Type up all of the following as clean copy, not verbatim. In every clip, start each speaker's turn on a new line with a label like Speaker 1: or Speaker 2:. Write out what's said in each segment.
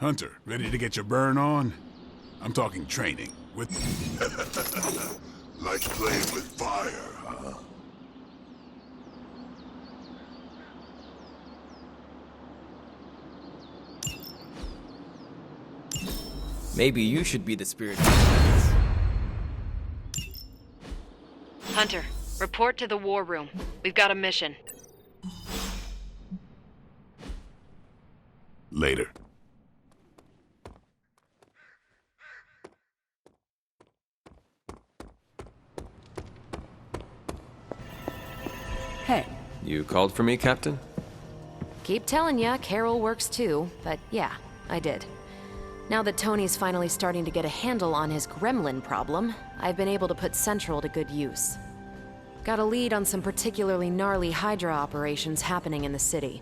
Speaker 1: Hunter, ready to get your burn on? I'm talking training with...
Speaker 2: Like playing with fire, huh?
Speaker 3: Maybe you should be the spirit.
Speaker 4: Hunter, report to the war room. We've got a mission.
Speaker 1: Later.
Speaker 5: Hey.
Speaker 3: You called for me, Captain?
Speaker 4: Keep telling ya, Carol works too, but yeah, I did. Now that Tony's finally starting to get a handle on his gremlin problem, I've been able to put Central to good use. Got a lead on some particularly gnarly Hydra operations happening in the city.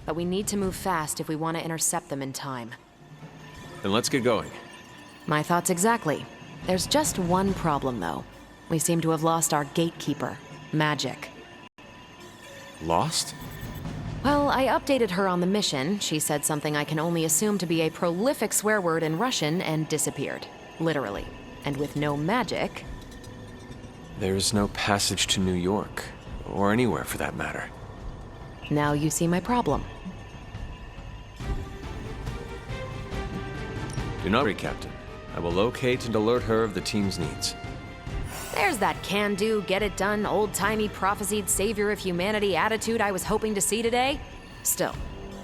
Speaker 4: But we need to move fast if we want to intercept them in time.
Speaker 3: Then let's get going.
Speaker 4: My thoughts exactly. There's just one problem, though. We seem to have lost our gatekeeper, Magic.
Speaker 3: Lost?
Speaker 4: Well, I updated her on the mission. She said something I can only assume to be a prolific swear word in Russian and disappeared. Literally. And with no magic...
Speaker 3: There's no passage to New York. Or anywhere, for that matter.
Speaker 4: Now you see my problem.
Speaker 3: Do not worry, Captain. I will locate and alert her of the team's needs.
Speaker 4: There's that can-do, get-it-done, old-timey prophesied savior of humanity attitude I was hoping to see today. Still,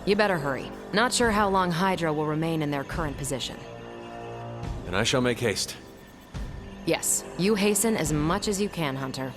Speaker 4: you better hurry. Not sure how long Hydra will remain in their current position.
Speaker 3: Then I shall make haste.
Speaker 4: Yes, you hasten as much as you can, Hunter.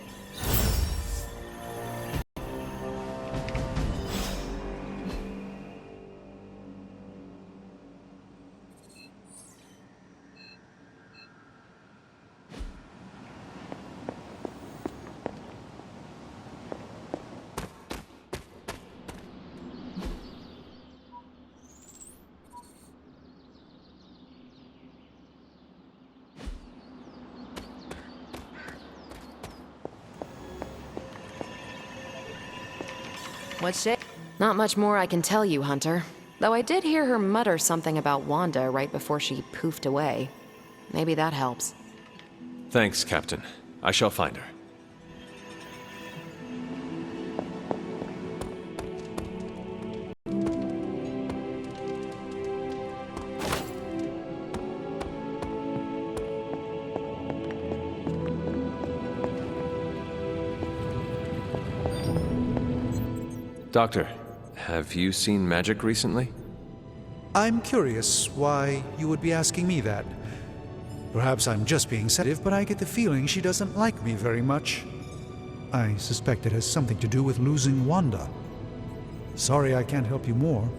Speaker 5: What's she?
Speaker 4: Not much more I can tell you, Hunter. Though I did hear her mutter something about Wanda right before she poofed away. Maybe that helps.
Speaker 3: Thanks, Captain. I shall find her. Doctor, have you seen Magic recently?
Speaker 6: I'm curious why you would be asking me that. Perhaps I'm just being sensitive, but I get the feeling she doesn't like me very much. I suspect it has something to do with losing Wanda. Sorry I can't help you more.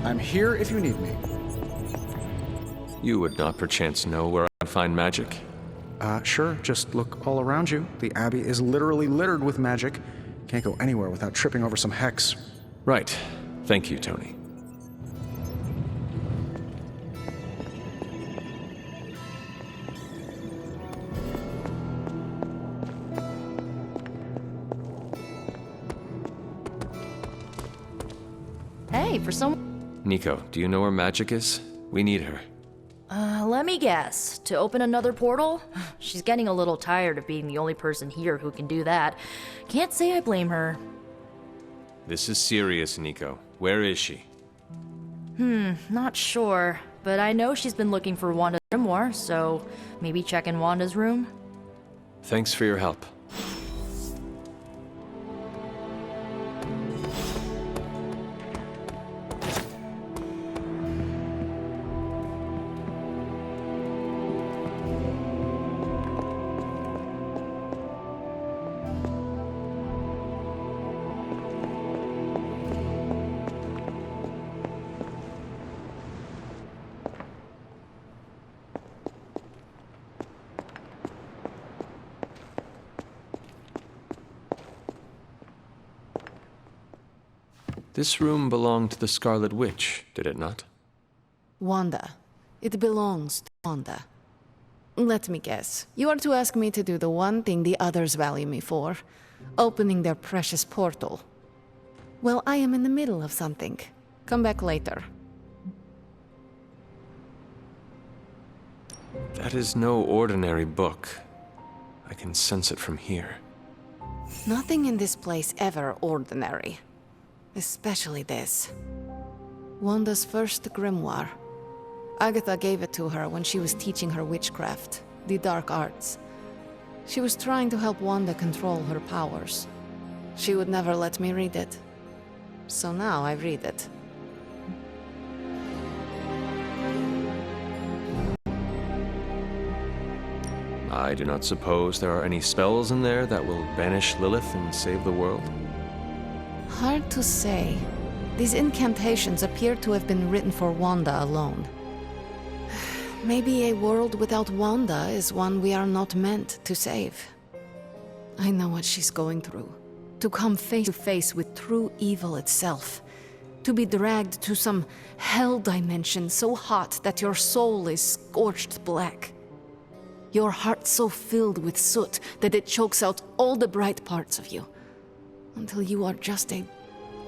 Speaker 7: I'm here if you need me.
Speaker 3: You would not perchance know where I can find Magic?
Speaker 7: Sure, just look all around you. The Abbey is literally littered with magic. Can't go anywhere without tripping over some hex.
Speaker 3: Right. Thank you, Tony.
Speaker 5: Hey, for some...
Speaker 3: Nico, do you know where Magic is? We need her.
Speaker 8: Let me guess. To open another portal? She's getting a little tired of being the only person here who can do that. Can't say I blame her.
Speaker 3: This is serious, Nico. Where is she?
Speaker 8: Not sure. But I know she's been looking for Wanda's grimoire, so maybe check in Wanda's room?
Speaker 3: Thanks for your help. This room belonged to the Scarlet Witch, did it not?
Speaker 5: Wanda. It belongs to Wanda.
Speaker 9: Let me guess. You are to ask me to do the one thing the others value me for, opening their precious portal. Well, I am in the middle of something. Come back later.
Speaker 3: That is no ordinary book. I can sense it from here.
Speaker 9: Nothing in this place ever ordinary. Especially this. Wanda's first grimoire. Agatha gave it to her when she was teaching her witchcraft, the dark arts. She was trying to help Wanda control her powers. She would never let me read it. So now I read it.
Speaker 3: I do not suppose there are any spells in there that will banish Lilith and save the world?
Speaker 9: Hard to say. These incantations appear to have been written for Wanda alone. Maybe a world without Wanda is one we are not meant to save. I know what she's going through. To come face to face with true evil itself. To be dragged to some hell dimension so hot that your soul is scorched black. Your heart so filled with soot that it chokes out all the bright parts of you. Until you are just a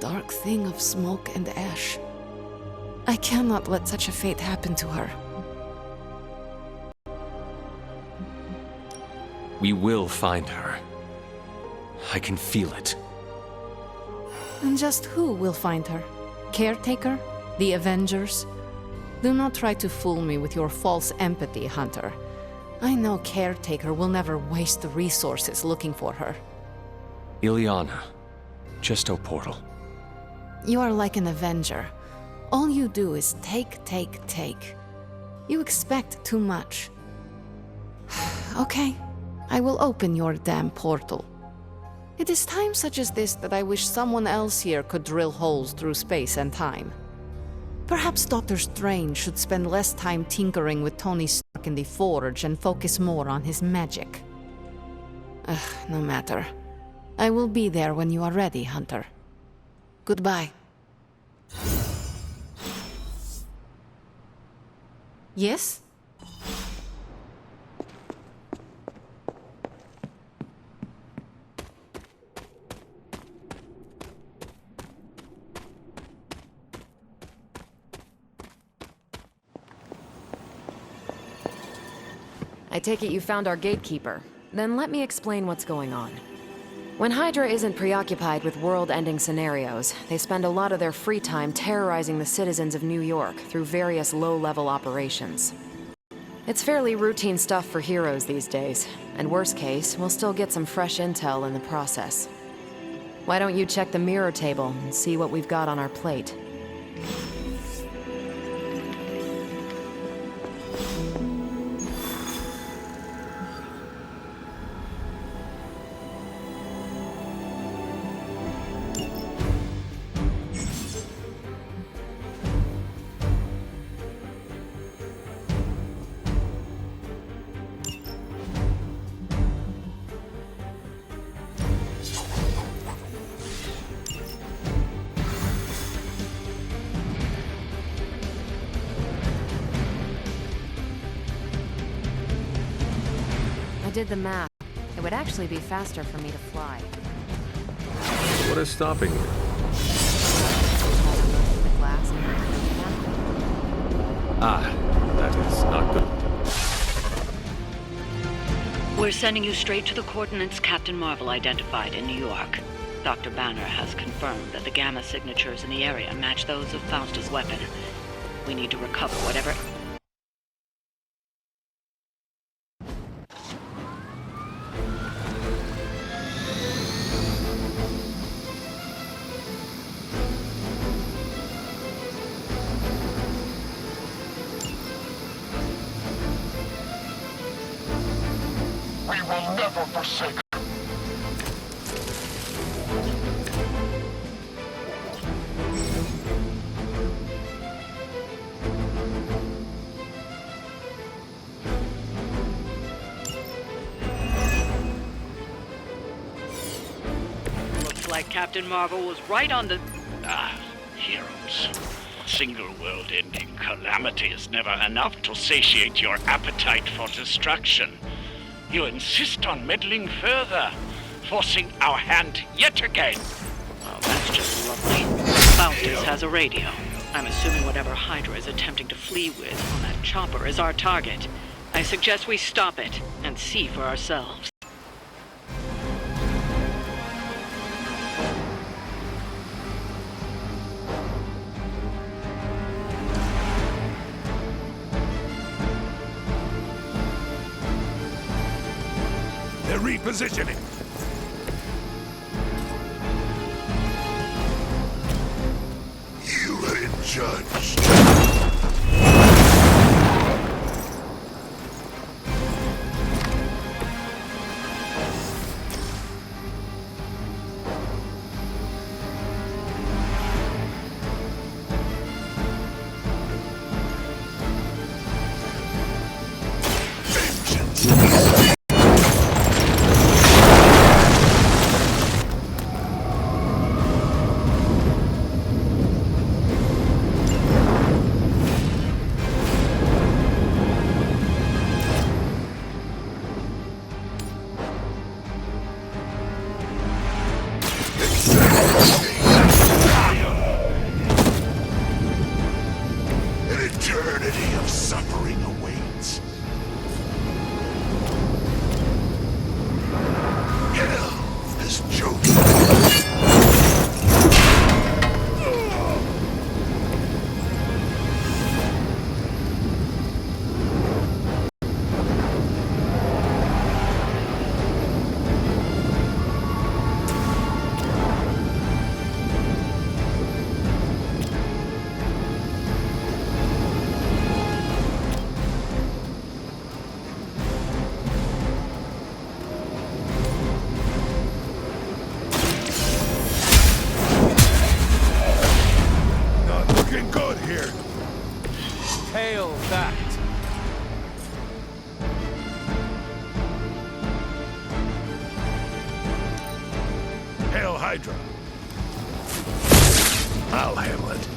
Speaker 9: dark thing of smoke and ash. I cannot let such a fate happen to her.
Speaker 3: We will find her. I can feel it.
Speaker 9: And just who will find her? Caretaker? The Avengers? Do not try to fool me with your false empathy, Hunter. I know Caretaker will never waste the resources looking for her.
Speaker 3: Ileana. Gesto portal.
Speaker 9: You are like an Avenger. All you do is take, take, take. You expect too much. Okay, I will open your damn portal. It is times such as this that I wish someone else here could drill holes through space and time. Perhaps Doctor Strange should spend less time tinkering with Tony Stark in the Forge and focus more on his magic. No matter. I will be there when you are ready, Hunter. Goodbye. Yes?
Speaker 4: I take it you found our gatekeeper. Then let me explain what's going on. When Hydra isn't preoccupied with world-ending scenarios, they spend a lot of their free time terrorizing the citizens of New York through various low-level operations. It's fairly routine stuff for heroes these days, and worst case, we'll still get some fresh intel in the process. Why don't you check the mirror table and see what we've got on our plate? Did the math. It would actually be faster for me to fly.
Speaker 3: What is stopping you?
Speaker 4: The glass and
Speaker 3: That is not good.
Speaker 10: We're sending you straight to the coordinates Captain Marvel identified in New York. Dr. Banner has confirmed that the gamma signatures in the area match those of Fausta's weapon. We need to recover whatever...
Speaker 2: We will never forsake.
Speaker 10: Looks like Captain Marvel was right on the...
Speaker 2: Heroes.
Speaker 11: A single world-ending calamity is never enough to satiate your appetite for destruction. You insist on meddling further, forcing our hand yet again.
Speaker 10: Well, that's just lovely. Faustus has a radio. I'm assuming whatever Hydra is attempting to flee with on that chopper is our target. I suggest we stop it and see for ourselves.
Speaker 1: They're repositioning. You have been judged. An eternity of suffering awaits. Hell has chosen. Looking good here.
Speaker 3: Hail that!
Speaker 1: Hail Hydra. I'll handle it.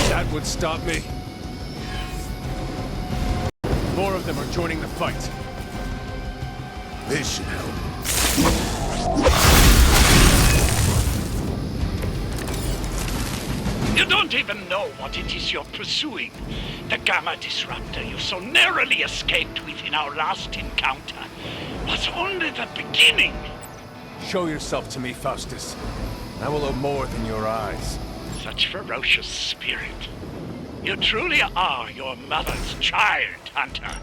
Speaker 3: That would stop me. More of them are joining the fight.
Speaker 1: This should help.
Speaker 11: You don't even know what it is you're pursuing. The Gamma Disruptor you so narrowly escaped with in our last encounter was only the beginning.
Speaker 3: Show yourself to me, Faustus. I will owe more than your eyes.
Speaker 11: Such ferocious spirit. You truly are your mother's child, Hunter.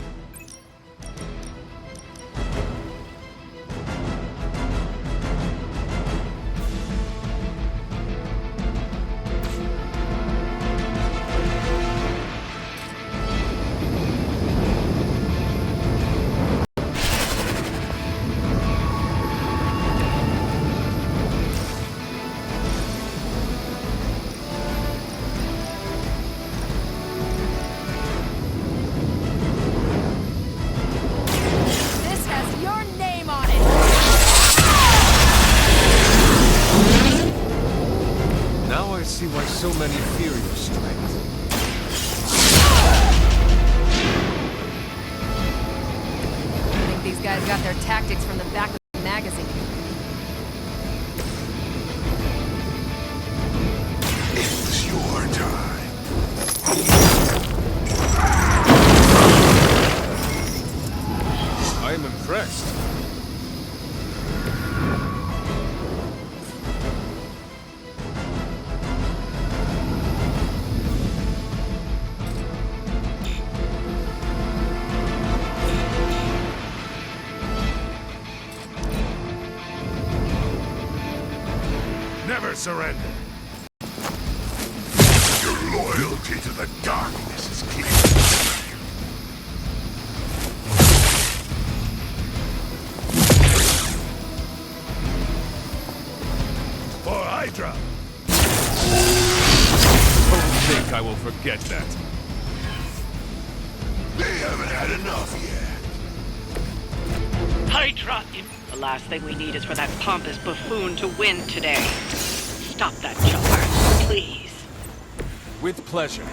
Speaker 3: See why so many fear your strength.
Speaker 4: I think these guys got their tactics from the back of the magazine.
Speaker 1: It's your time.
Speaker 3: I am impressed.
Speaker 1: Never surrender. Your loyalty to the darkness is clear. For Hydra.
Speaker 3: Don't think I will forget that.
Speaker 1: They haven't had enough yet.
Speaker 10: Hydra! The last thing we need is for that pompous buffoon to win today. Stop that chopper. please.
Speaker 3: With pleasure.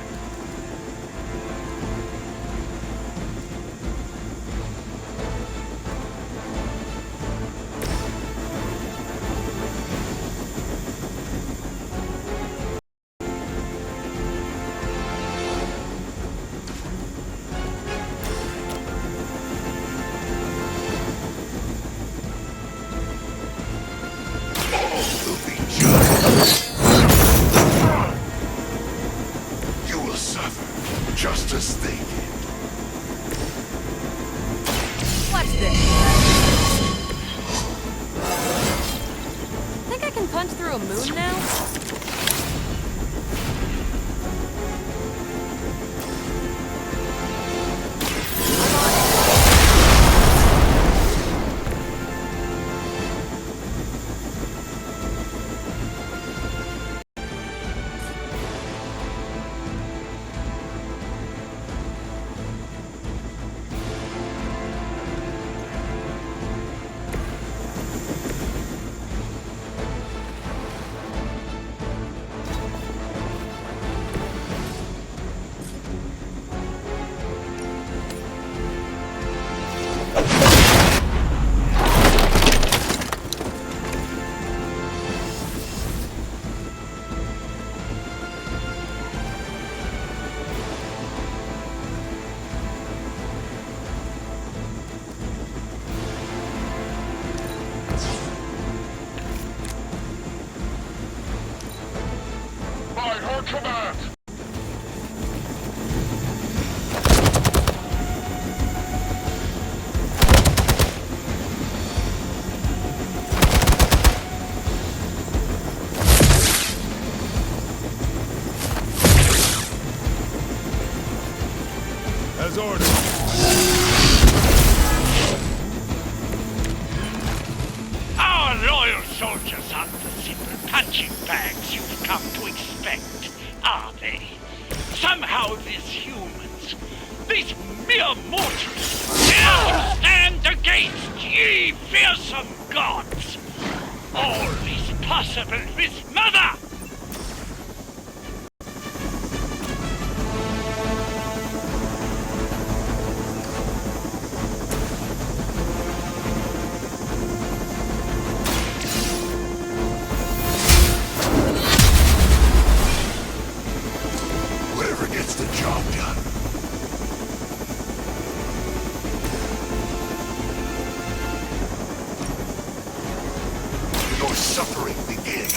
Speaker 2: You will suffer, just as they did.
Speaker 4: Watch this. Think I can punch through a moon now?
Speaker 2: By her command!
Speaker 1: As ordered.
Speaker 11: Our loyal soldiers aren't the simple punching bags you've come to expect, are they? Somehow these humans, these mere mortals, dare to stand against ye fearsome gods! All is possible with Mother!
Speaker 2: Whatever gets the job done. Your suffering begins.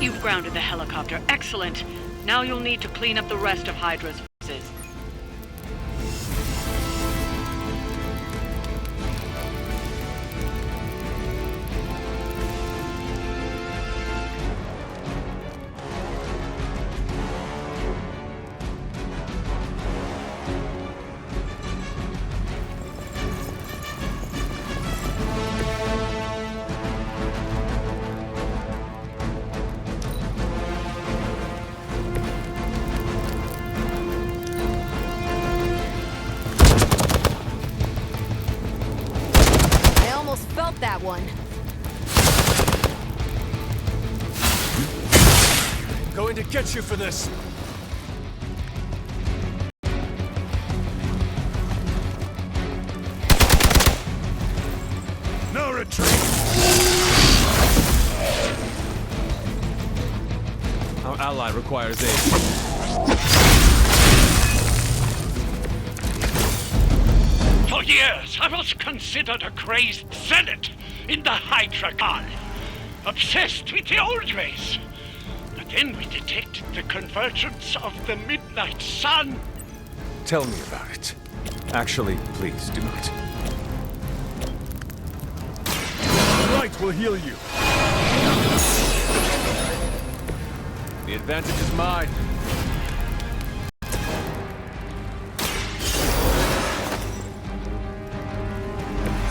Speaker 10: You've grounded the helicopter. Excellent. Now you'll need to clean up the rest of Hydra's forces.
Speaker 4: I almost felt that one.
Speaker 3: Going to get you for this.
Speaker 1: No retreat.
Speaker 3: Our ally requires aid.
Speaker 11: For years, I was considered a crazed zealot in the Hydra cult, obsessed with the old ways. But then we detected the convergence of the Midnight Sun.
Speaker 3: Tell me about it. Actually, please do not.
Speaker 1: Light will heal you.
Speaker 3: The advantage is mine.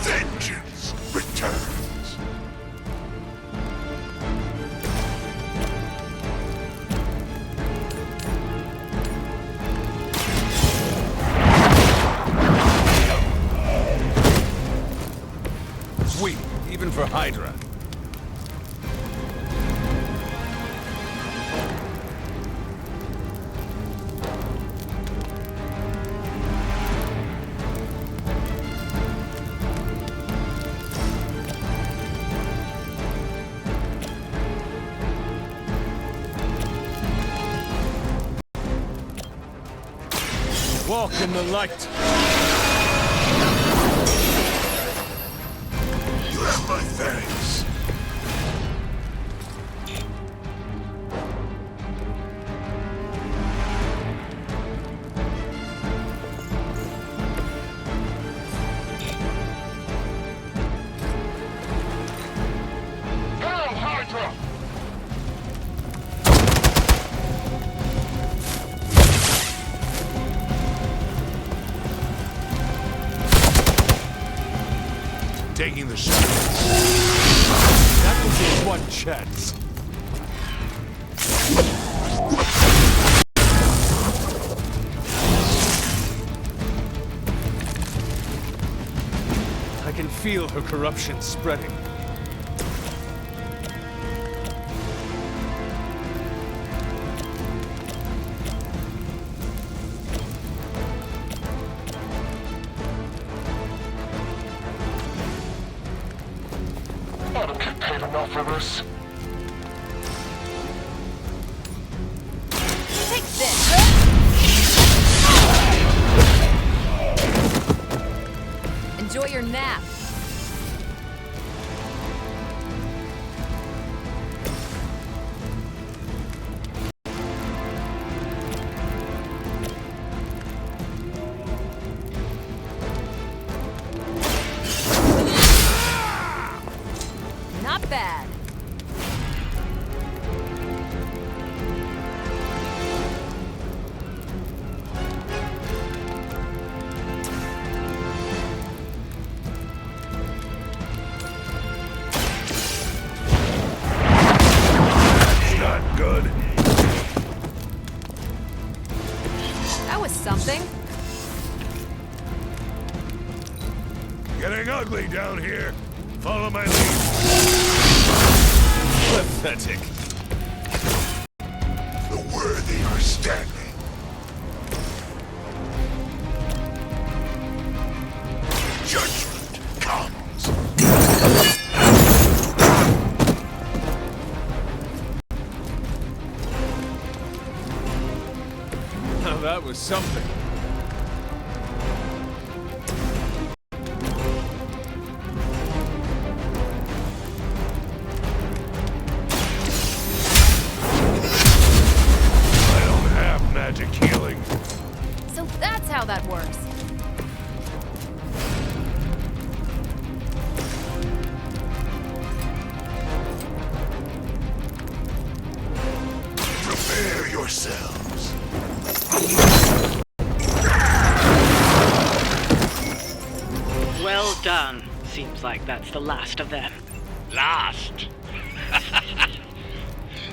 Speaker 2: Vengeance returns.
Speaker 1: sweet, even for Hydra. Walk in the light.
Speaker 2: You have my thanks. Hail Hydra! Taking the shot.
Speaker 1: That was your one chance. I can feel her corruption spreading.
Speaker 2: I don't get paid enough for this.
Speaker 5: Take this! Enjoy your nap. Not bad.
Speaker 2: Not good.
Speaker 5: That was something.
Speaker 2: Getting ugly down here. Follow my lead.
Speaker 1: Pathetic.
Speaker 2: The worthy are standing. Judgment comes.
Speaker 1: Now that was something.
Speaker 2: I don't have magic healing.
Speaker 5: So that's how that works.
Speaker 2: Prepare yourselves.
Speaker 10: Well done. Seems like that's the last of them.
Speaker 11: Last.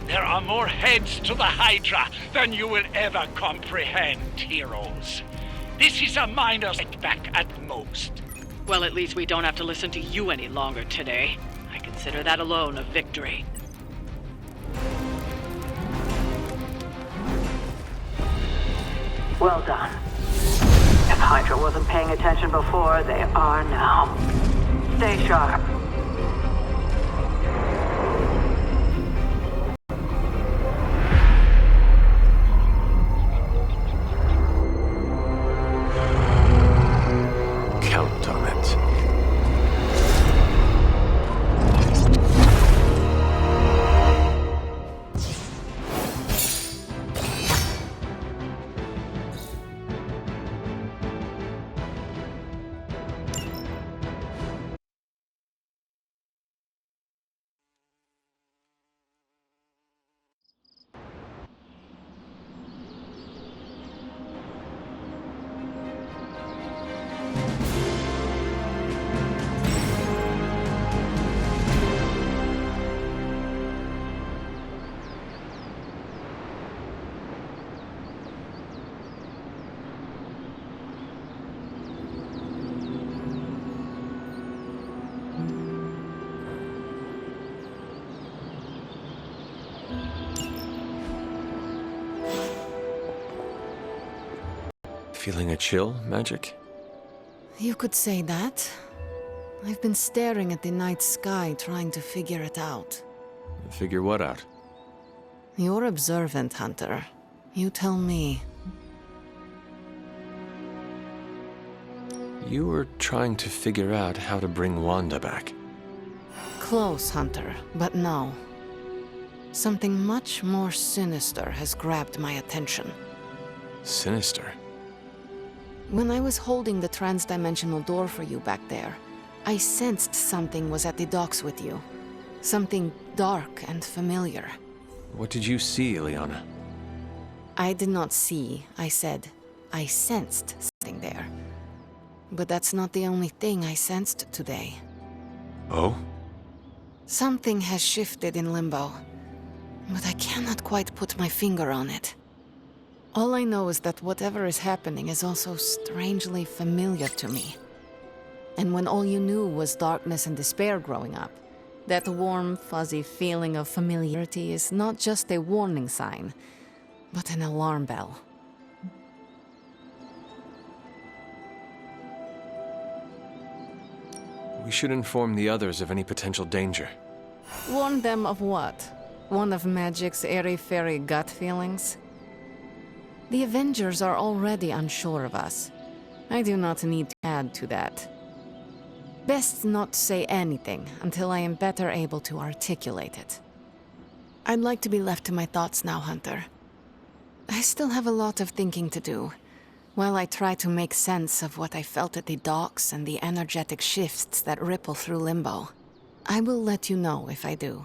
Speaker 11: There are more heads to the Hydra than you will ever comprehend, heroes. This is a minor setback at most.
Speaker 10: Well, at least we don't have to listen to you any longer today. I consider that alone a victory. Well done. If Hydra wasn't paying attention before, they are now. Stay sharp.
Speaker 3: Feeling a chill, Magic?
Speaker 9: You could say that. I've been staring at the night sky trying to figure it out.
Speaker 3: Figure what out?
Speaker 9: You're observant, Hunter. You tell me.
Speaker 3: You were trying to figure out how to bring Wanda back.
Speaker 9: Close, Hunter, but no. Something much more sinister has grabbed my attention.
Speaker 3: Sinister?
Speaker 9: When I was holding the transdimensional door for you back there, I sensed something was at the docks with you. Something dark and familiar.
Speaker 3: What did you see, Ileana?
Speaker 9: I did not see, I said. I sensed something there. But that's not the only thing I sensed today.
Speaker 3: Oh?
Speaker 9: Something has shifted in Limbo, but I cannot quite put my finger on it. All I know is that whatever is happening is also strangely familiar to me. And when all you knew was darkness and despair growing up, that warm, fuzzy feeling of familiarity is not just a warning sign, but an alarm bell.
Speaker 3: We should inform the others of any potential danger.
Speaker 9: Warn them of what? One of Magic's airy-fairy gut feelings? The Avengers are already unsure of us. I do not need to add to that. Best not say anything until I am better able to articulate it. I'd like to be left to my thoughts now, Hunter. I still have a lot of thinking to do, while I try to make sense of what I felt at the docks and the energetic shifts that ripple through Limbo. I will let you know if I do.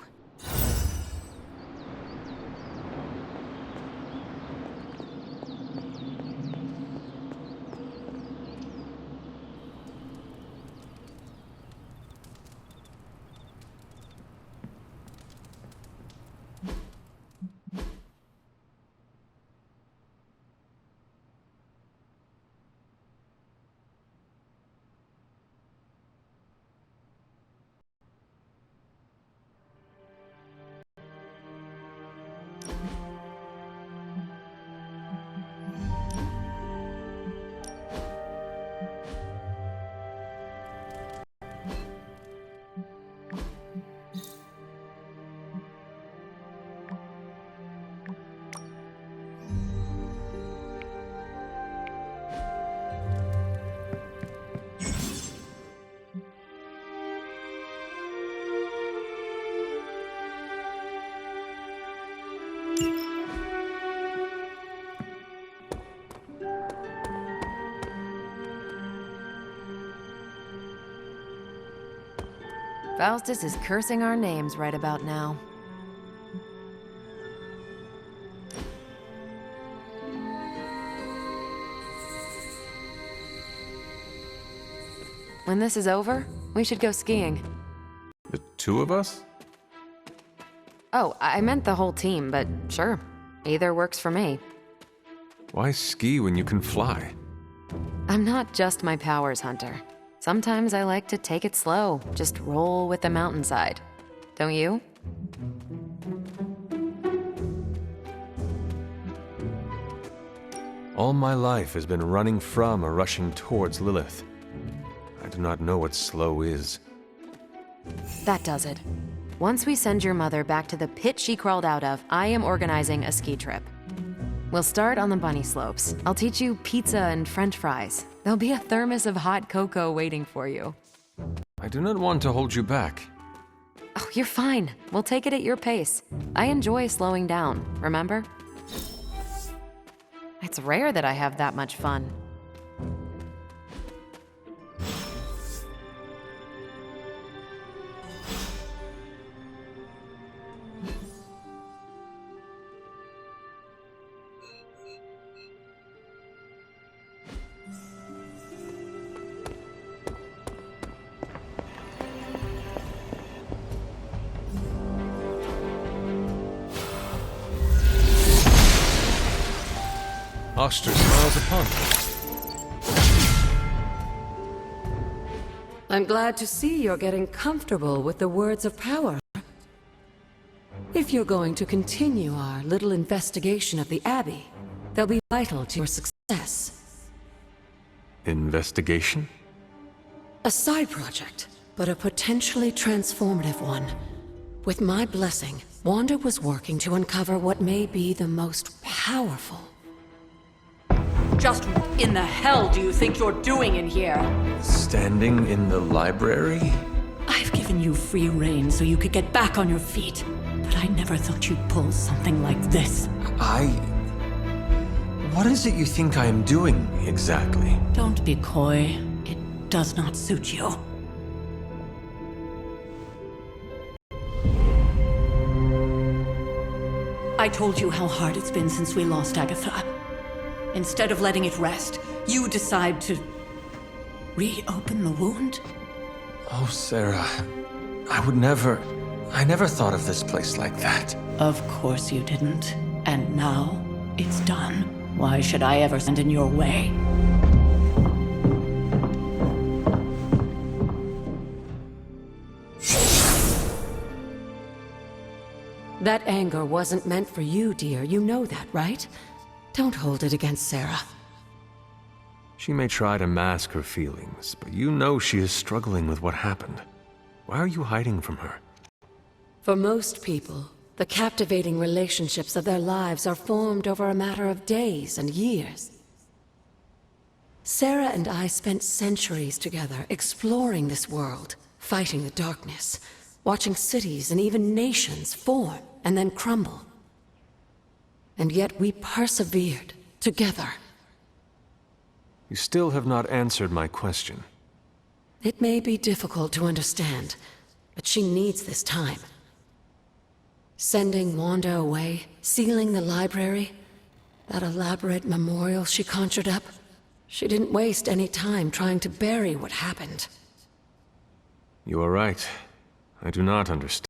Speaker 4: Faustus is cursing our names right about now. When this is over, we should go skiing.
Speaker 3: The two of us?
Speaker 4: Oh, I meant the whole team, but sure. Either works for me.
Speaker 3: Why ski when you can fly?
Speaker 4: I'm not just my powers, Hunter. Sometimes I like to take it slow, just roll with the mountainside. Don't you?
Speaker 3: All my life has been running from or rushing towards Lilith. I do not know what slow is.
Speaker 4: That does it. Once we send your mother back to the pit she crawled out of, I am organizing a ski trip. We'll start on the bunny slopes. I'll teach you pizza and french fries. There'll be a thermos of hot cocoa waiting for you.
Speaker 3: I do not want to hold you back.
Speaker 4: Oh, you're fine. We'll take it at your pace. I enjoy slowing down, remember? It's rare that I have that much fun.
Speaker 3: Oster smiles upon me.
Speaker 12: I'm glad to see you're getting comfortable with the words of power. If you're going to continue our little investigation of the Abbey, they'll be vital to your success.
Speaker 3: Investigation?
Speaker 12: A side project, but a potentially transformative one. With my blessing, Wanda was working to uncover what may be the most powerful.
Speaker 13: Just what in the hell do you think you're doing in here?
Speaker 3: Standing in the library?
Speaker 13: I've given you free rein so you could get back on your feet. But I never thought you'd pull something like this.
Speaker 3: What is it you think I am doing, exactly?
Speaker 13: Don't be coy. It does not suit you. I told you how hard it's been since we lost Agatha. Instead of letting it rest, you decide to reopen the wound?
Speaker 3: Oh, Sarah. I never thought of this place like that.
Speaker 13: Of course you didn't. And now, it's done. Why should I ever stand in your way?
Speaker 12: That anger wasn't meant for you, dear. You know that, right? Don't hold it against Sarah.
Speaker 3: She may try to mask her feelings, but you know she is struggling with what happened. Why are you hiding from her?
Speaker 12: For most people, the captivating relationships of their lives are formed over a matter of days and years. Sarah and I spent centuries together exploring this world, fighting the darkness, watching cities and even nations form and then crumble. And yet we persevered together.
Speaker 3: You still have not answered my question.
Speaker 12: It may be difficult to understand, but she needs this time. Sending Wanda away, sealing the library, that elaborate memorial she conjured up, she didn't waste any time trying to bury what happened.
Speaker 3: You are right. I do not understand.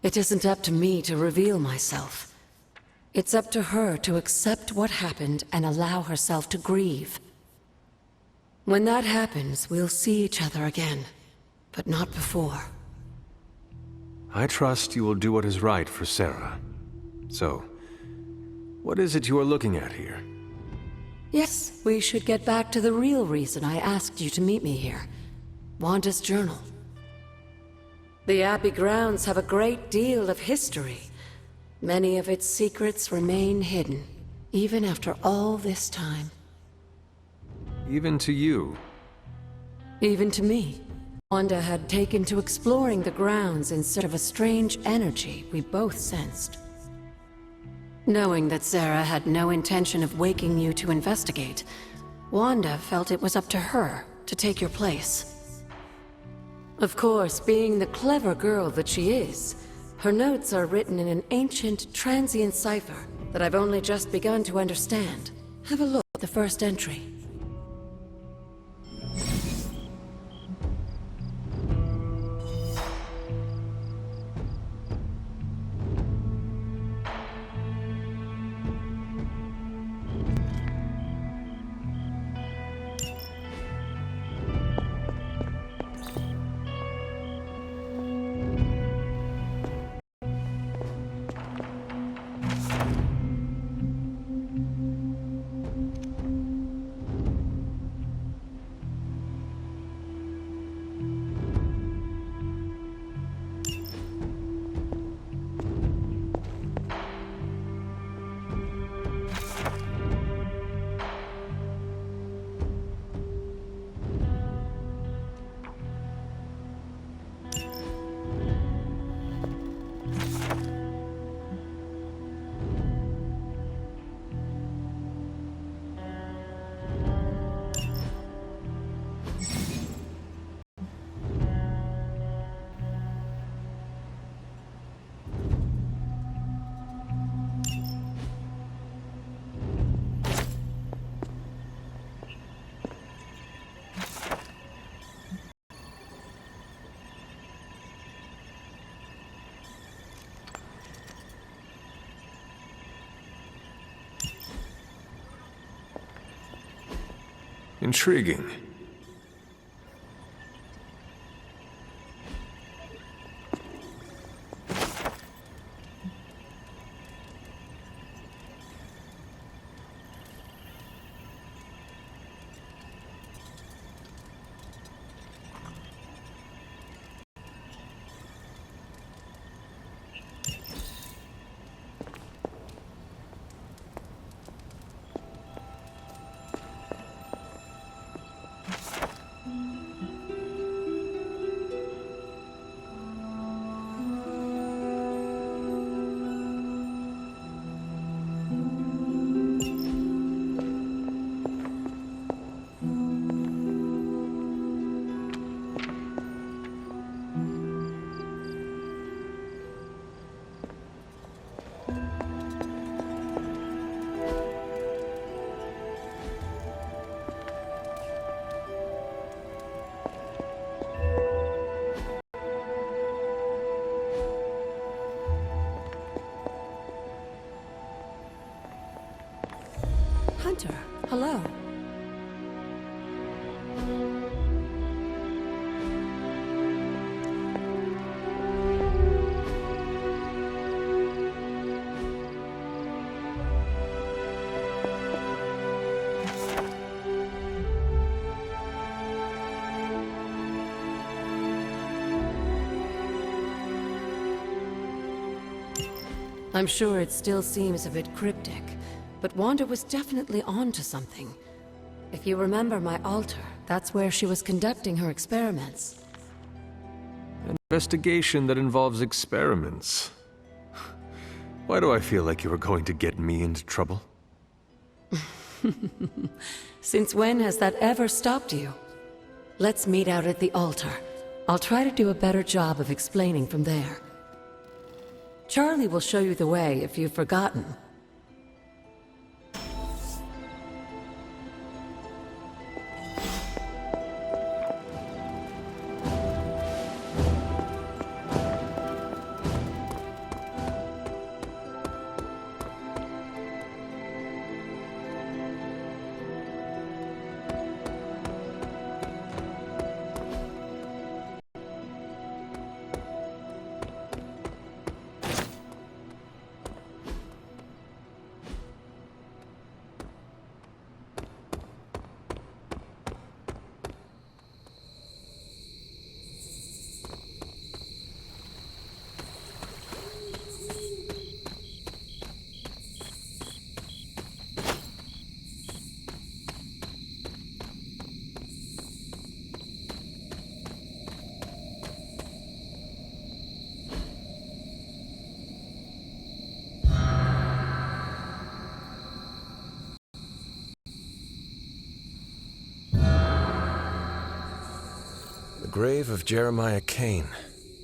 Speaker 12: It isn't up to me to reveal myself. It's up to her to accept what happened and allow herself to grieve. When that happens, we'll see each other again, but not before.
Speaker 3: I trust you will do what is right for Sarah. So, what is it you are looking at here?
Speaker 12: Yes, we should get back to the real reason I asked you to meet me here. Wanda's journal. The Abbey grounds have a great deal of history. Many of its secrets remain hidden, even after all this time.
Speaker 3: Even to you?
Speaker 12: Even to me. Wanda had taken to exploring the grounds in search of a strange energy we both sensed. Knowing that Sarah had no intention of waking you to investigate, Wanda felt it was up to her to take your place. Of course, being the clever girl that she is, her notes are written in an ancient, transient cipher that I've only just begun to understand. Have a look at the first entry.
Speaker 3: Intriguing.
Speaker 12: I'm sure it still seems a bit cryptic, but Wanda was definitely onto something. If you remember my altar, that's where she was conducting her experiments.
Speaker 3: An investigation that involves experiments. Why do I feel like you were going to get me into trouble?
Speaker 12: Since when has that ever stopped you? Let's meet out at the altar. I'll try to do a better job of explaining from there. Charlie will show you the way if you've forgotten.
Speaker 3: The grave of Jeremiah Kane,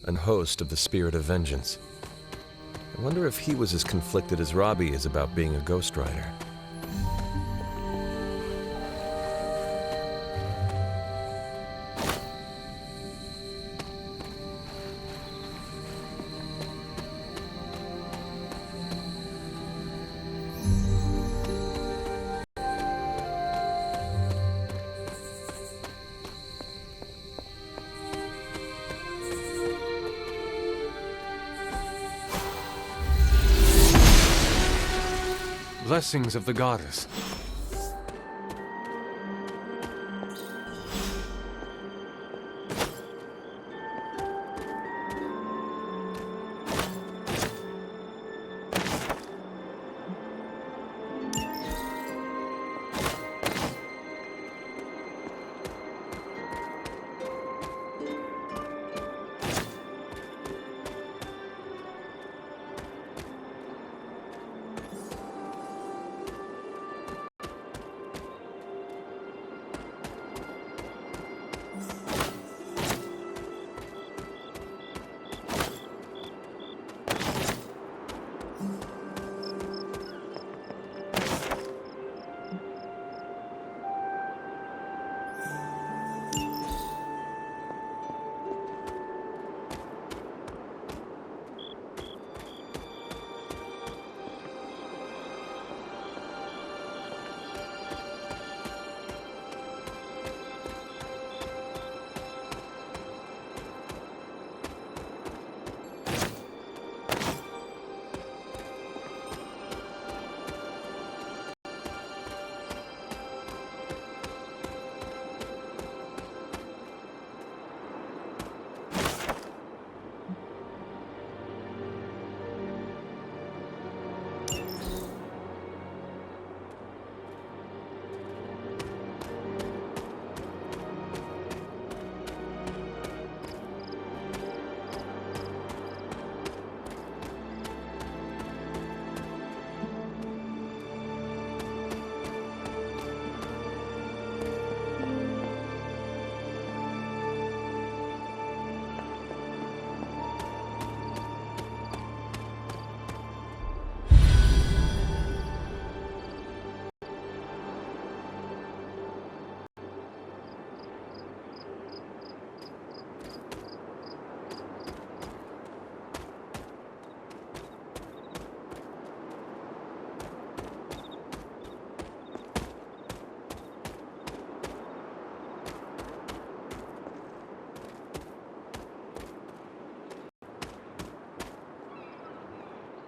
Speaker 3: an host of the Spirit of Vengeance. I wonder if he was as conflicted as Robbie is about being a Ghost Rider. Blessings of the goddess.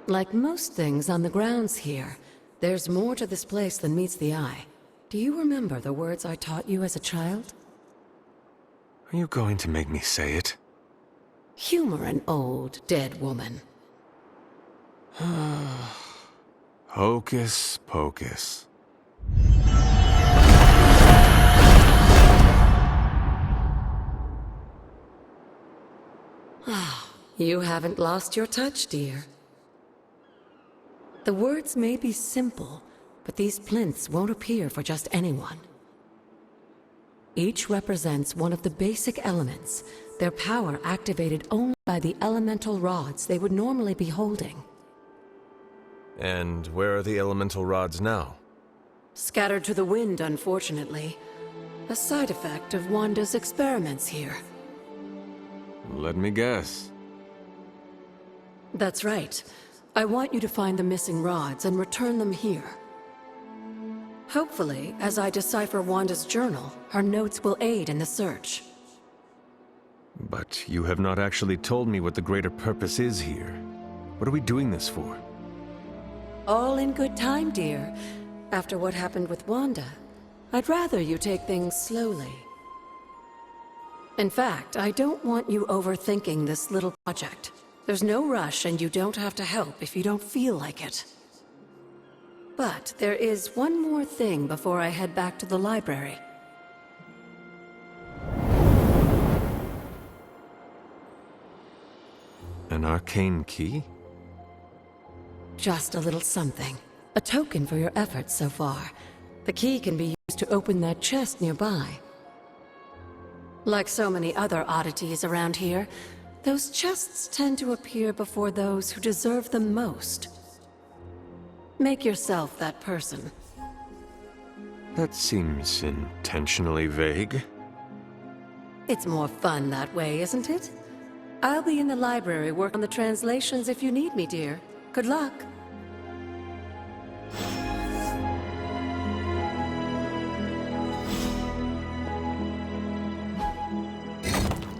Speaker 12: Like most things on the grounds here, there's more to this place than meets the eye. Do you remember the words I taught you as a child?
Speaker 3: Are you going to make me say it?
Speaker 12: Humor an old, dead woman.
Speaker 3: Hocus pocus.
Speaker 12: You haven't lost your touch, dear. The words may be simple, but these plinths won't appear for just anyone. Each represents one of the basic elements, their power activated only by the elemental rods they would normally be holding.
Speaker 3: And where are the elemental rods now?
Speaker 12: Scattered to the wind, unfortunately. A side effect of Wanda's experiments here.
Speaker 3: Let me guess.
Speaker 12: That's right. I want you to find the missing rods and return them here. Hopefully, as I decipher Wanda's journal, her notes will aid in the search.
Speaker 3: But you have not actually told me what the greater purpose is here. What are we doing this for?
Speaker 12: All in good time, dear. After what happened with Wanda, I'd rather you take things slowly. In fact, I don't want you overthinking this little project. There's no rush, and you don't have to help if you don't feel like it. But there is one more thing before I head back to the library.
Speaker 3: An arcane key?
Speaker 12: Just a little something. A token for your efforts so far. The key can be used to open that chest nearby. Like so many other oddities around here, those chests tend to appear before those who deserve them most. Make yourself that person.
Speaker 3: That seems intentionally vague.
Speaker 12: It's more fun that way, isn't it? I'll be in the library working on the translations if you need me, dear. Good luck.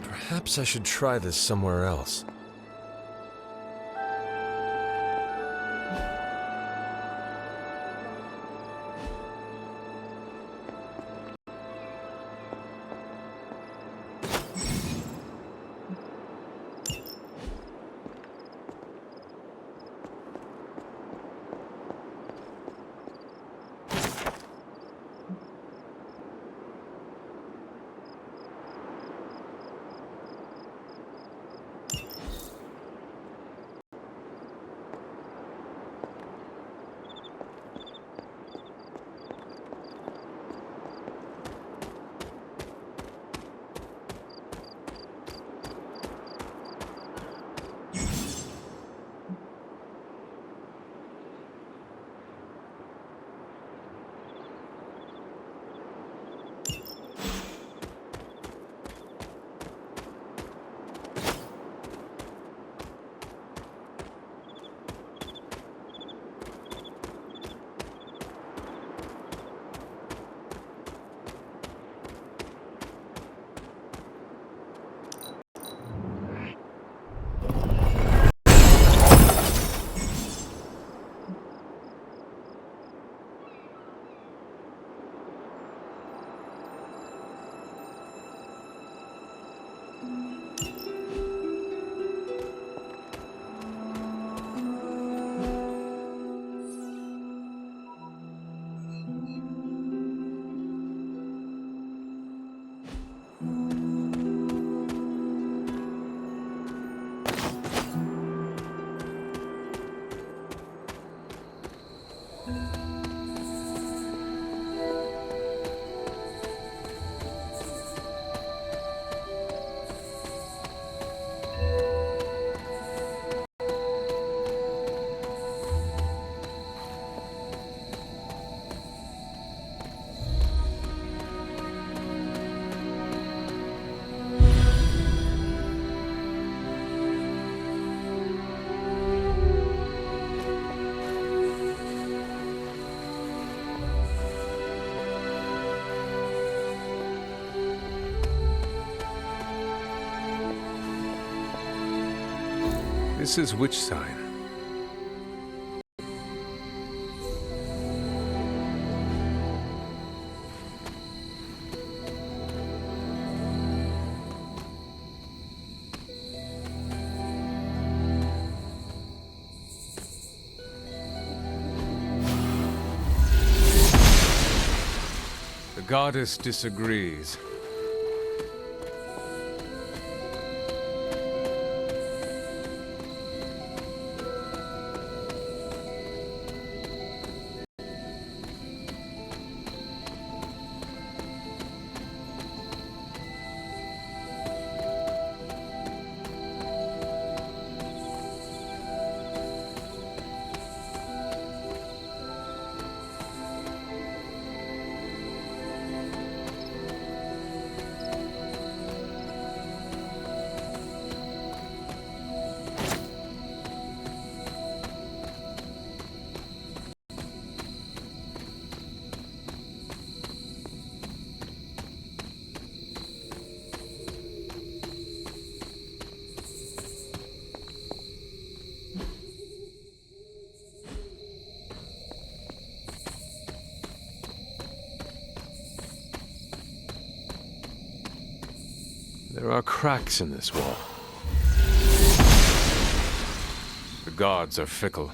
Speaker 3: Perhaps I should try this somewhere else. This is which sign? goddess disagrees. There are cracks in this wall. The gods are fickle.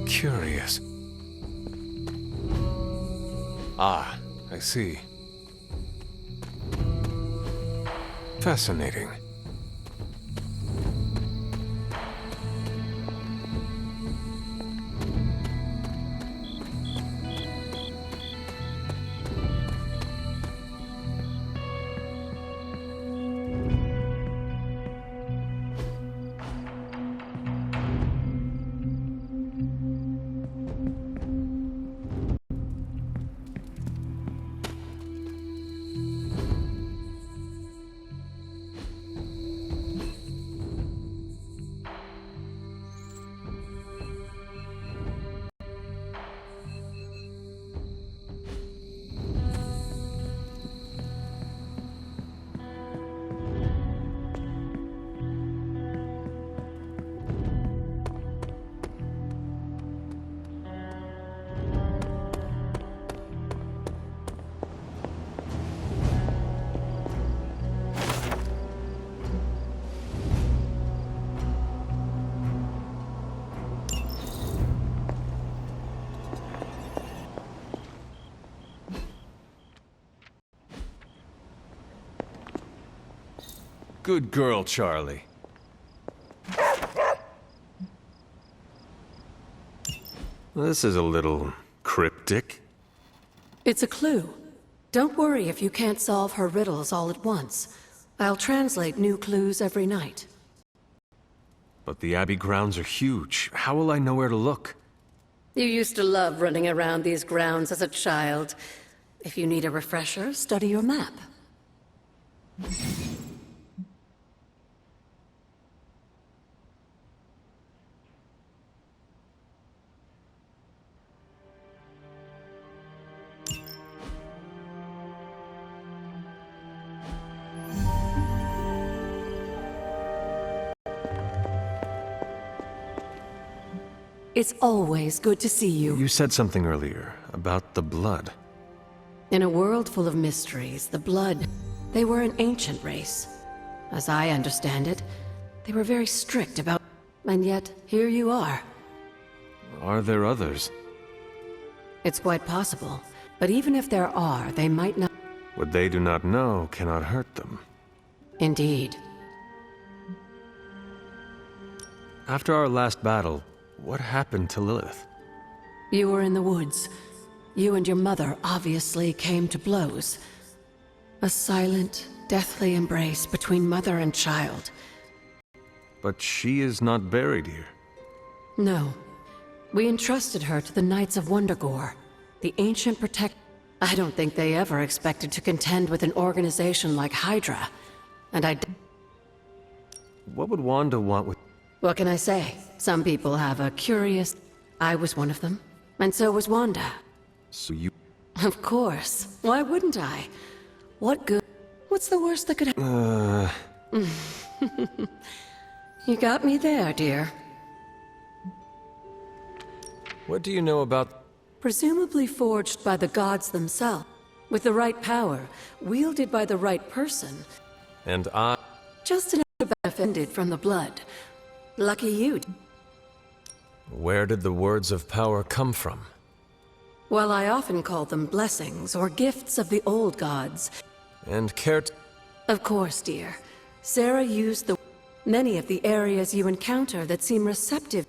Speaker 3: Curious. Ah, I see. Fascinating. Good girl, Charlie. This is a little cryptic.
Speaker 12: It's a clue. Don't worry if you can't solve her riddles all at once. I'll translate new clues every night.
Speaker 3: But the Abbey grounds are huge. How will I know where to look?
Speaker 12: You used to love running around these grounds as a child. If you need a refresher, study your map. It's always good to see you.
Speaker 3: You said something earlier about the blood.
Speaker 12: In a world full of mysteries, the Blood, they were an ancient race. As I understand it, they were very strict about... And yet, here you are.
Speaker 3: Are there others?
Speaker 12: It's quite possible. But even if there are, they might not...
Speaker 3: What they do not know cannot hurt them.
Speaker 12: Indeed.
Speaker 3: After our last battle, what happened to Lilith?
Speaker 12: You were in the woods. You and your mother obviously came to blows. A silent, deathly embrace between mother and child.
Speaker 3: But she is not buried here.
Speaker 12: No. We entrusted her to the Knights of Wondergore, the ancient protect. I don't think they ever expected to contend with an organization like Hydra. And
Speaker 3: What would Wanda want with...
Speaker 12: What can I say? Some people have a curious... I was one of them. And so was Wanda.
Speaker 3: So you...
Speaker 12: Of course. Why wouldn't I? What good... What's the worst that could happen? You got me there, dear.
Speaker 3: What do you know about...
Speaker 12: Presumably forged by the gods themselves. With the right power, wielded by the right person.
Speaker 3: And I...
Speaker 12: Just enough to benefit from the blood. Lucky you.
Speaker 3: Where did the words of power come from?
Speaker 12: Well, I often call them blessings or gifts of the old gods.
Speaker 3: And cared...
Speaker 12: Of course, dear. Sarah used the... Many of the areas you encounter that seem receptive...